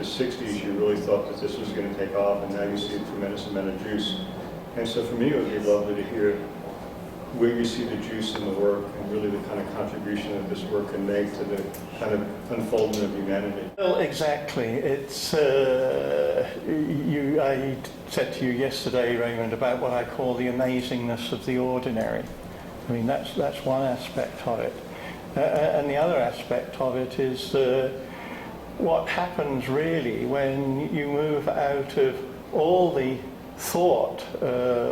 the 60s, you really thought that this was going to take off, and now you see a tremendous amount of juice. And so for me, it would be lovely to hear where you see the juice in the work and really the kind of contribution that this work can make to the kind of unfoldment of humanity. Well, exactly. It's I said to you yesterday, Raymond, about what I call the amazingness of the ordinary. I mean, that's one aspect of it. And the other aspect of it is what happens really when you move out of all the thought,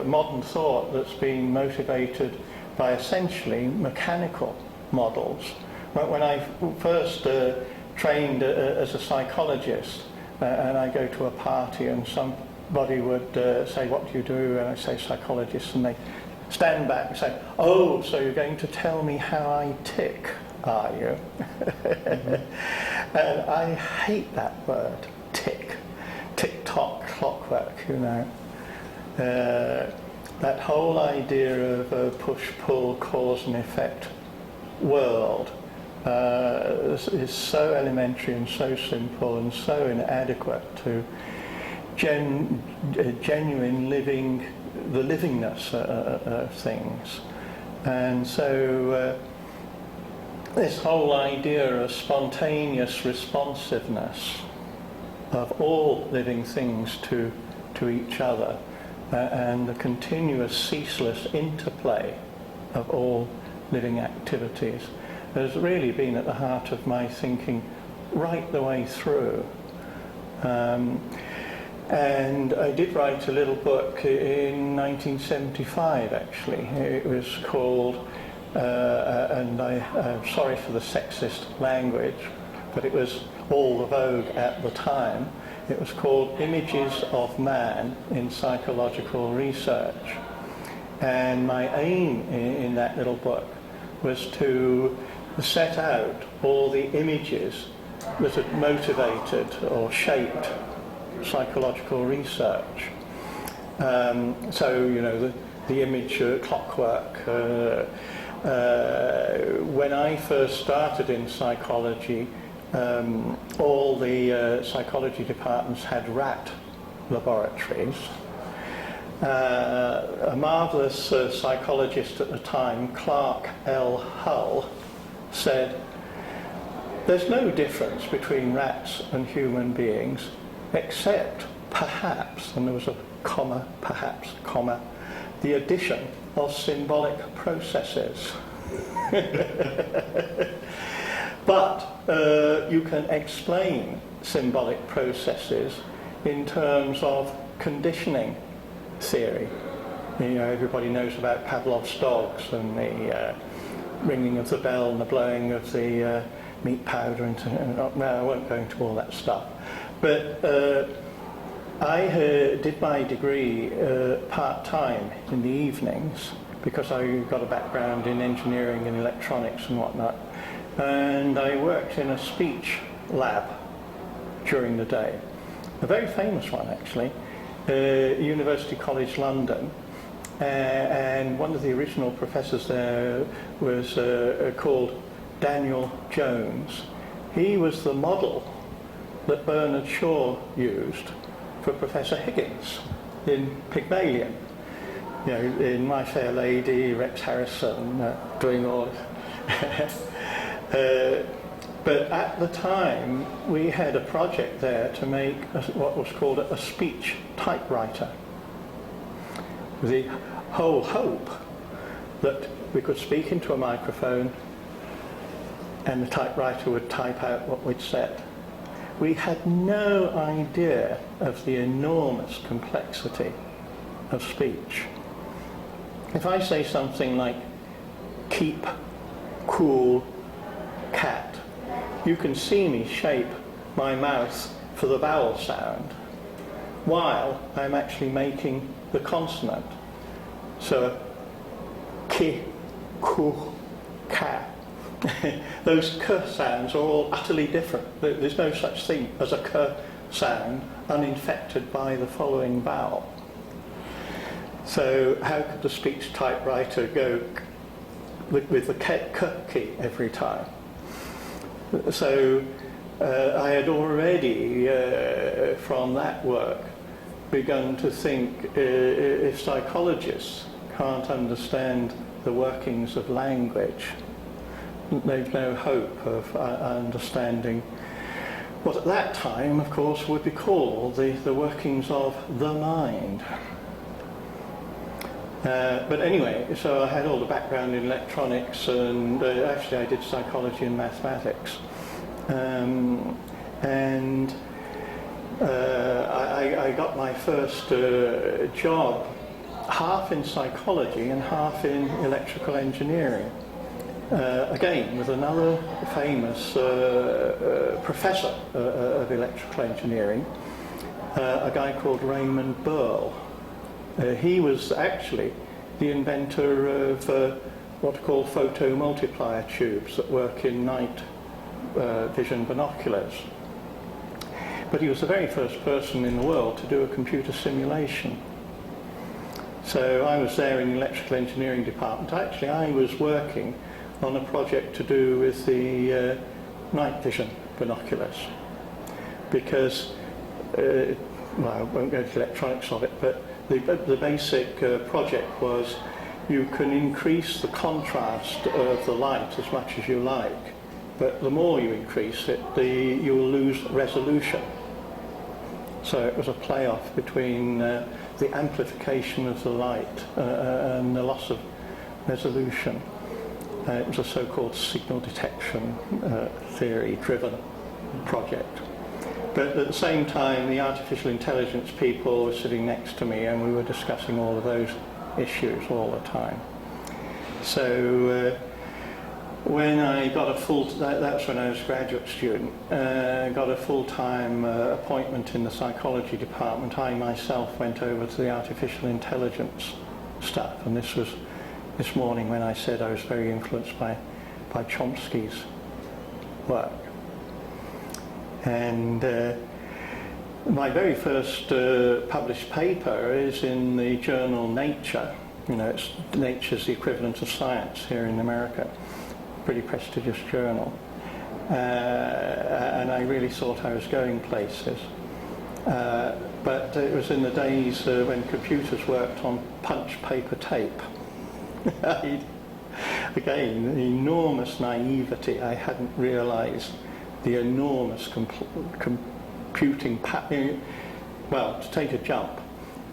modern thought that's been motivated by essentially mechanical models. When I first trained as a psychologist, and I go to a party and somebody would say, "What do you do?" And I say, "Psychologist," and they stand back and say, "Oh, so you're going to tell me how I tick, are you?" And I hate that word, tick. Tick-tock clockwork, you know. That whole idea of a push-pull, cause and effect world is so elementary and so simple and so inadequate to genuine living, the livingness of things. And so this whole idea of spontaneous responsiveness of all living things to each other, and the continuous ceaseless interplay of all living activities has really been at the heart of my thinking right the way through. And I did write a little book in 1975 actually. It was called, and I'm sorry for the sexist language, but it was all the vogue at the time. It was called Images of Man in Psychological Research. And my aim in that little book was to set out all the images that had motivated or shaped psychological research. So, you know, the image clockwork. When I first started in psychology, all the psychology departments had rat laboratories. A marvellous psychologist at the time, Clark L. Hull, said, "There's no difference between rats and human beings, except perhaps," and there was a comma, perhaps, comma, "the addition of symbolic processes." But you can explain symbolic processes in terms of conditioning theory. You know, everybody knows about Pavlov's dogs and the ringing of the bell and the blowing of the meat powder. No, I won't go into all that stuff. But I did my degree part-time in the evenings because I got a background in engineering and electronics and whatnot. And I worked in a speech lab during the day. A very famous one, actually, University College London. And one of the original professors there was called Daniel Jones. He was the model that Bernard Shaw used for Professor Higgins in Pygmalion. You know, in My Fair Lady, Rex Harrison doing all but at the time we had a project there to make what was called a speech typewriter. The whole hope that we could speak into a microphone and the typewriter would type out what we'd said. We had no idea of the enormous complexity of speech. If I say something like, "keep cool cat," you can see me shape my mouth for the vowel sound while I'm actually making the consonant. So, ki, ku, ka. Those k sounds are all utterly different. There's no such thing as a k sound uninfected by the following vowel. So how could the speech typewriter go with the k key every time? So I had already, from that work, begun to think if psychologists can't understand the workings of language, they've no hope of understanding what at that time, of course, would be called the workings of the mind. But anyway, so I had all the background in electronics, and actually I did psychology and mathematics. I got my first job half in psychology and half in electrical engineering. Again, with another famous professor of electrical engineering, a guy called Raymond Burl. He was actually the inventor of what are called photomultiplier tubes that work in night vision binoculars. But he was the very first person in the world to do a computer simulation. So I was there in the electrical engineering department. Actually, I was working on a project to do with the night vision binoculars, because, well, I won't go to the electronics of it, but the basic project was you can increase the contrast of the light as much as you like, but the more you increase it, you will lose resolution. So it was a play-off between the amplification of the light and the loss of resolution. It was a so-called signal detection theory-driven project. But at the same time, the artificial intelligence people were sitting next to me, and we were discussing all of those issues all the time. So when I got that's when I was a graduate student, got a full-time appointment in the psychology department, I myself went over to the artificial intelligence stuff, and this was this morning when I said I was very influenced by Chomsky's work. And my very first published paper is in the journal Nature. You know, Nature's the equivalent of Science here in America. Pretty prestigious journal. And I really thought I was going places. But it was in the days when computers worked on punch paper tape. Again, the enormous naivety. I hadn't realised the enormous computing power. Well, to take a jump,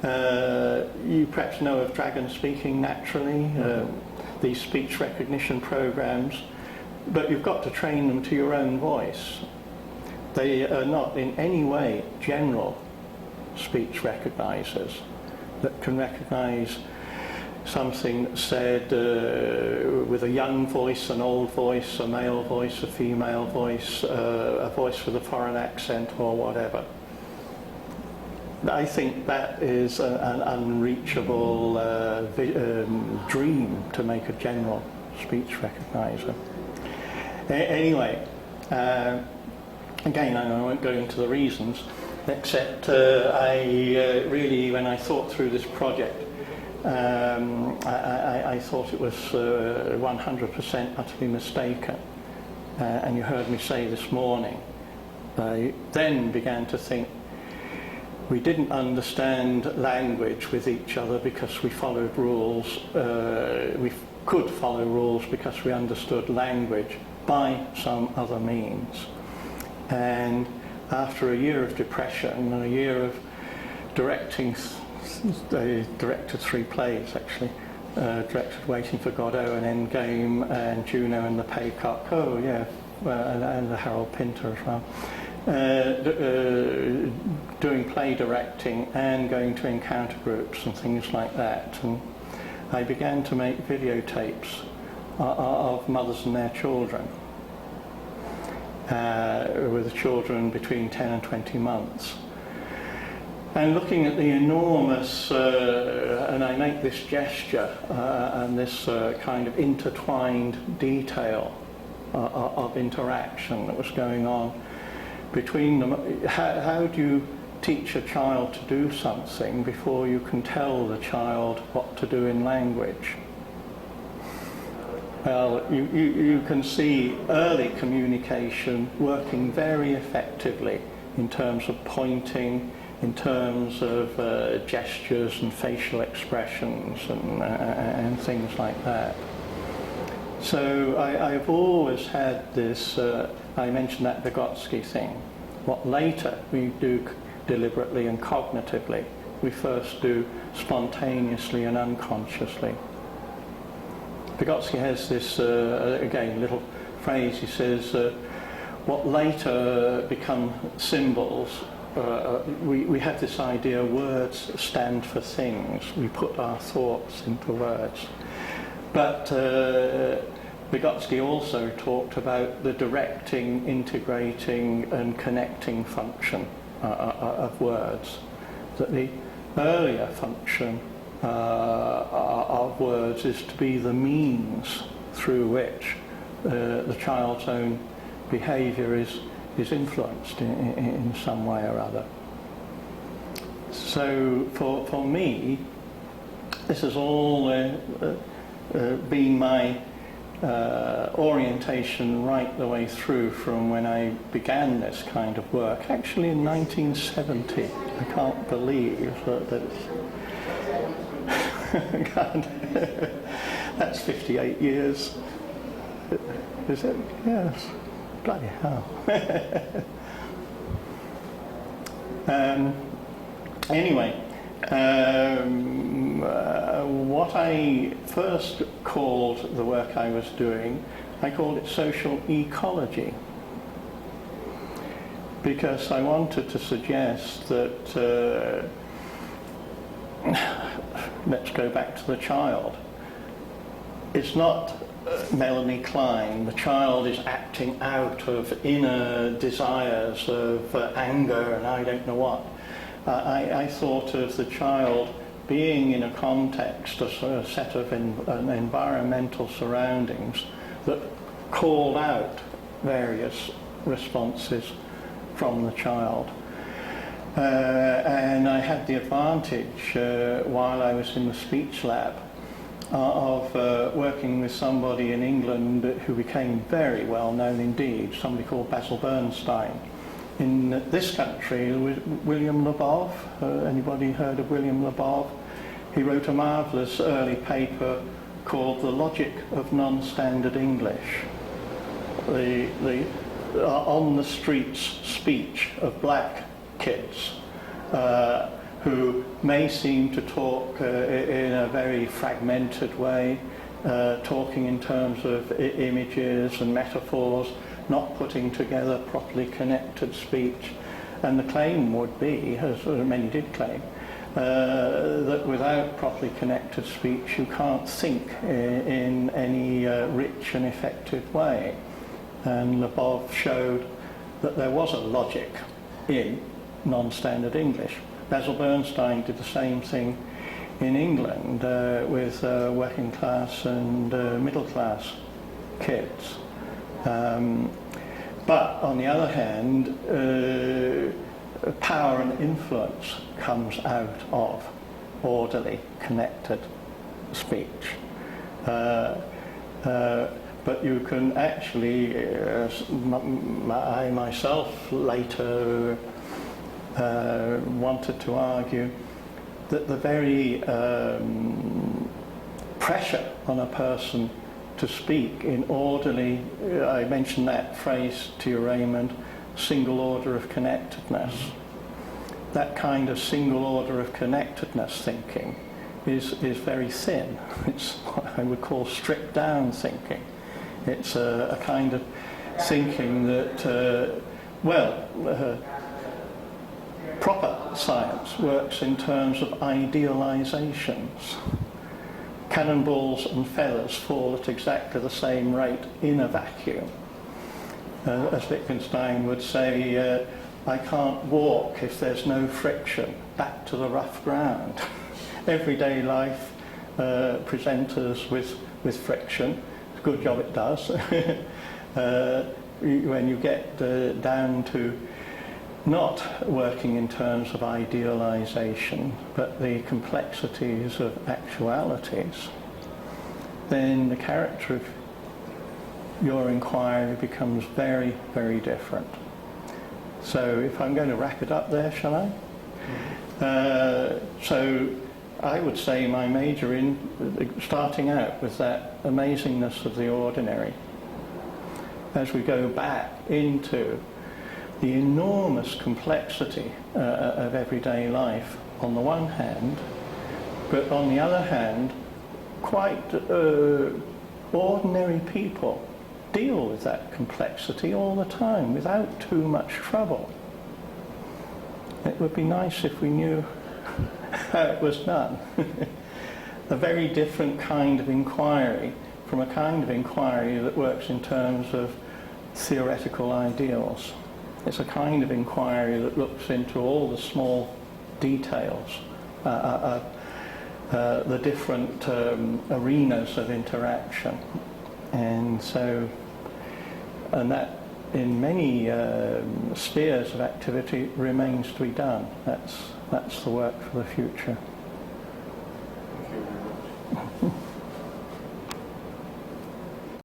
you perhaps know of dragons speaking naturally, these speech recognition programs, but you've got to train them to your own voice. They are not in any way general speech recognizers that can recognize something said with a young voice, an old voice, a male voice, a female voice, a voice with a foreign accent or whatever. I think that is an unreachable dream to make a general speech recognizer. Anyway, again, I won't go into the reasons, except I really, when I thought through this project, I thought it was 100% utterly mistaken. And you heard me say this morning, I then began to think we didn't understand language with each other because we followed rules. We could follow rules because we understood language by some other means. And after a year of depression and a year of directing, they directed 3 plays actually, directed Waiting for Godot and Endgame and Juno and the Paycock, and the Harold Pinter as well. Doing play directing and going to encounter groups and things like that. And I began to make videotapes of mothers and their children, with the children between 10 and 20 months. And looking at the enormous, and I make this gesture and this kind of intertwined detail of interaction that was going on between them. How do you teach a child to do something before you can tell the child what to do in language? Well, you can see early communication working very effectively in terms of pointing, in terms of gestures and facial expressions and things like that. So I've always had this, I mentioned that Vygotsky thing. What later we do deliberately and cognitively, we first do spontaneously and unconsciously. Vygotsky has this, again, little phrase. He says, what later become symbols, we have this idea words stand for things. We put our thoughts into words. But Vygotsky also talked about the directing, integrating and connecting function of words. That the earlier function of words is to be the means through which the child's own behaviour is influenced in some way or other. So for me, this has all been my orientation right the way through from when I began this kind of work, actually in 1970. I can't believe that God, that's 58 years. Is it? Yes. Bloody hell. Anyway, what I first called the work I was doing, I called it social ecology, because I wanted to suggest that let's go back to the child. It's not Melanie Klein. The child is acting out of inner desires of anger and I don't know what. I thought of the child being in a context, a set of environmental surroundings that called out various responses from the child. And I had the advantage, while I was in the speech lab, of working with somebody in England who became very well known indeed, somebody called Basil Bernstein. In this country, William Labov. Anybody heard of William Labov? He wrote a marvellous early paper called The Logic of Non-Standard English. The on the streets speech of black kids who may seem to talk in a very fragmented way, talking in terms of images and metaphors, not putting together properly connected speech. And the claim would be, as many did claim, that without properly connected speech you can't think in any rich and effective way. And Labov showed that there was a logic in non-standard English. Basil Bernstein did the same thing in England with working class and middle class kids. But on the other hand, power and influence comes out of orderly, connected speech. But you can actually, I myself later wanted to argue that the very pressure on a person to speak in orderly, I mentioned that phrase to you, Raymond, single order of connectedness. That kind of single order of connectedness thinking is very thin. It's what I would call stripped down thinking. It's a kind of thinking that, proper science works in terms of idealizations. Cannonballs and feathers fall at exactly the same rate in a vacuum. As Wittgenstein would say, I can't walk if there's no friction, back to the rough ground. Everyday life presents us with friction. It's a good job it does. When you get down to not working in terms of idealization, but the complexities of actualities, then the character of your inquiry becomes very, very different. So if I'm going to wrap it up there, shall I? So I would say my major in starting out was that amazingness of the ordinary. As we go back into the enormous complexity of everyday life on the one hand, but on the other hand, quite ordinary people deal with that complexity all the time without too much trouble. It would be nice if we knew how it was done. A very different kind of inquiry from a kind of inquiry that works in terms of theoretical ideals. It's a kind of inquiry that looks into all the small details, the different arenas of interaction. And that in many spheres of activity remains to be done. That's the work for the future.